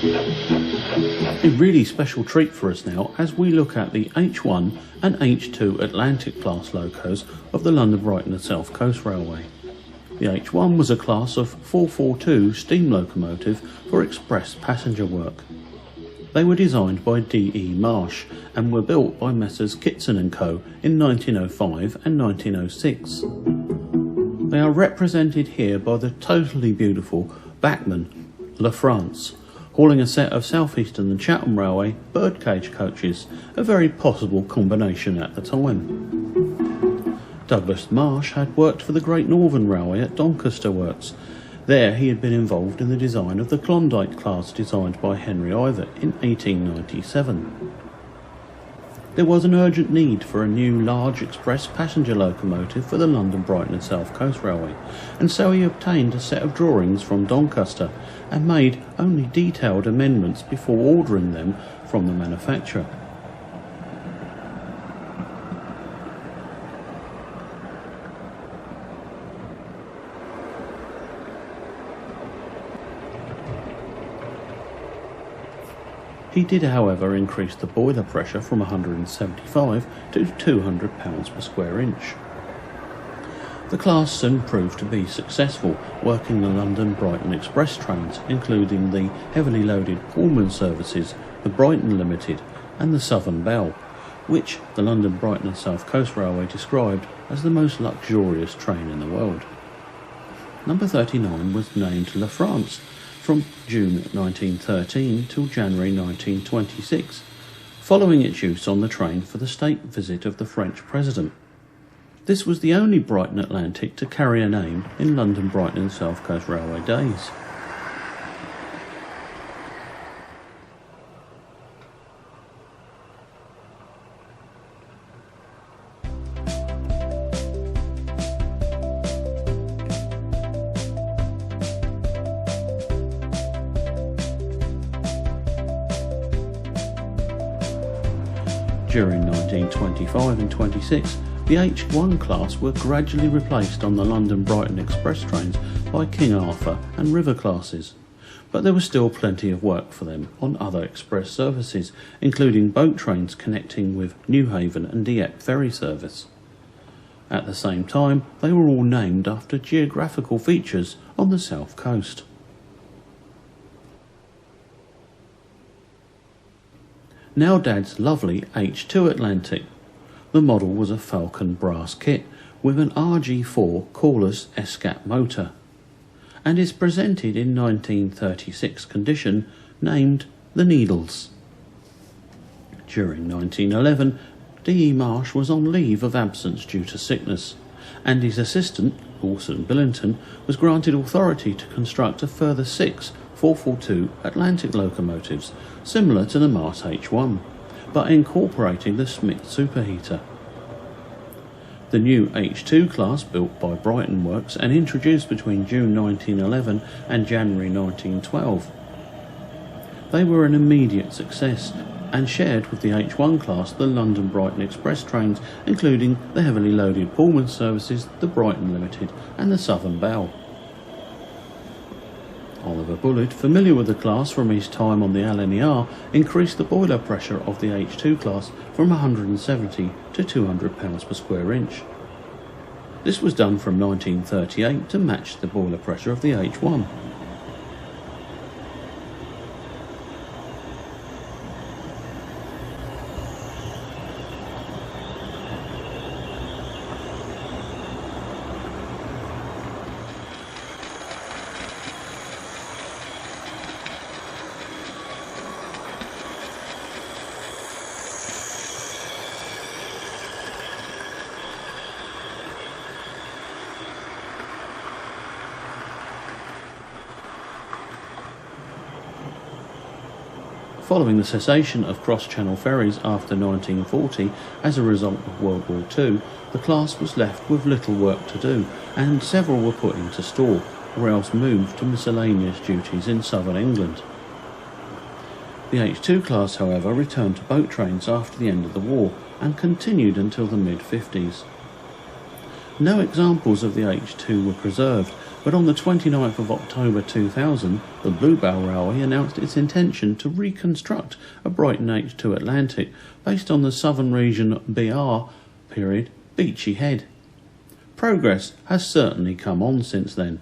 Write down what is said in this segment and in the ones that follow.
A really special treat for us now as we look at the H1 and H2 Atlantic class locos of the London, Brighton and South Coast Railway. The H1 was a class of 442 steam locomotive for express passenger work. They were designed by D.E. Marsh and were built by Messrs Kitson & Co. in 1905 and 1906. They are represented here by the totally beautiful Bachmann La France, hauling a set of South Eastern and Chatham Railway birdcage coaches, a very possible combination at the time. Douglas Marsh had worked for the Great Northern Railway at Doncaster Works. There he had been involved in the design of the Klondike class designed by Henry Ivatt in 1897. There was an urgent need for a new large express passenger locomotive for the London, Brighton and South Coast Railway, and so he obtained a set of drawings from Doncaster and made only detailed amendments before ordering them from the manufacturer. He did, however, increase the boiler pressure from 175 to 200 pounds per square inch. The class soon proved to be successful, working the London Brighton Express trains, including the heavily loaded Pullman services, the Brighton Limited and the Southern Belle, which the London, Brighton and South Coast Railway described as the most luxurious train in the world. Number 39 was named La France from June 1913 till January 1926, following its use on the train for the state visit of the French President. This was the only Brighton Atlantic to carry a name in London, Brighton and South Coast Railway days. During 1925 and 26, the H1 class were gradually replaced on the London Brighton Express trains by King Arthur and River classes, but there was still plenty of work for them on other express services, including boat trains connecting with Newhaven and Dieppe ferry service. At the same time, they were all named after geographical features on the south coast. Now Dad's lovely H2 Atlantic. The model was a Falcon brass kit with an RG4 cordless ESCAP motor and is presented in 1936 condition, named the Needles. During 1911, D.E. Marsh was on leave of absence due to sickness, and his assistant, Orson Billington, was granted authority to construct a further 6 442 Atlantic locomotives, similar to the Marsh H1, but incorporating the Smith superheater. The new H2 class, built by Brighton Works and introduced between June 1911 and January 1912. They were an immediate success and shared with the H1 class the London Brighton Express trains, including the heavily loaded Pullman services, the Brighton Limited and the Southern Belle. Oliver Bullitt, familiar with the class from his time on the LNER, increased the boiler pressure of the H2 class from 170 to 200 pounds per square inch. This was done from 1938 to match the boiler pressure of the H1. Following the cessation of cross-channel ferries after 1940 as a result of World War II, the class was left with little work to do, and several were put into store, or else moved to miscellaneous duties in southern England. The H2 class, however, returned to boat trains after the end of the war, and continued until the mid-50s. No examples of the H2 were preserved, But on the 29th of October 2000, the Bluebell Railway announced its intention to reconstruct a Brighton H2 Atlantic based on the Southern Region BR period Beachy Head. Progress has certainly come on since then.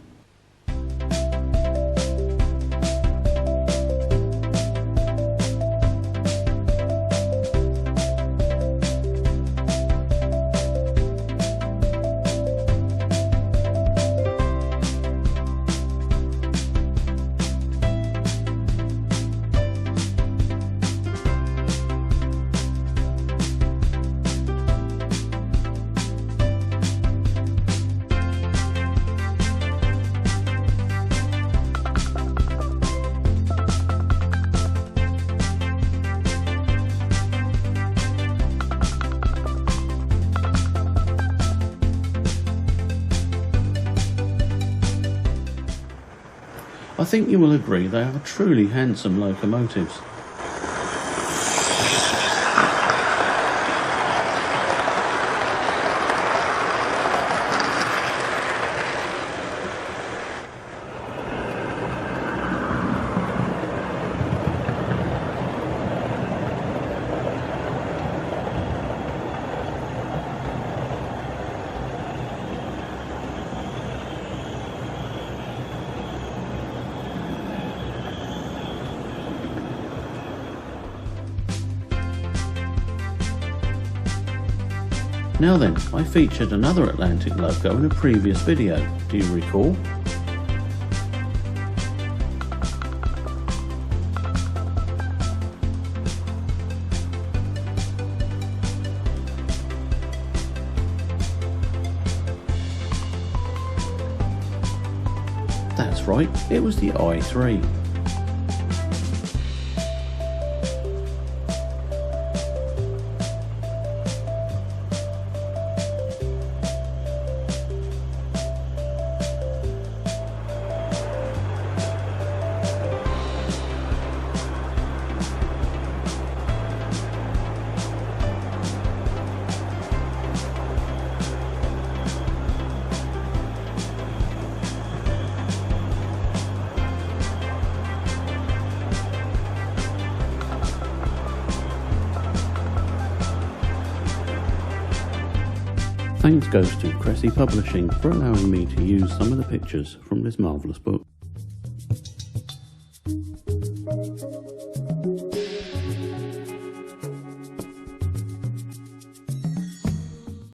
I think you will agree they are truly handsome locomotives. Now then, I featured another Atlantic loco in a previous video, do you recall? That's right, it was the I3. Thanks goes to Cressy Publishing for allowing me to use some of the pictures from this marvellous book.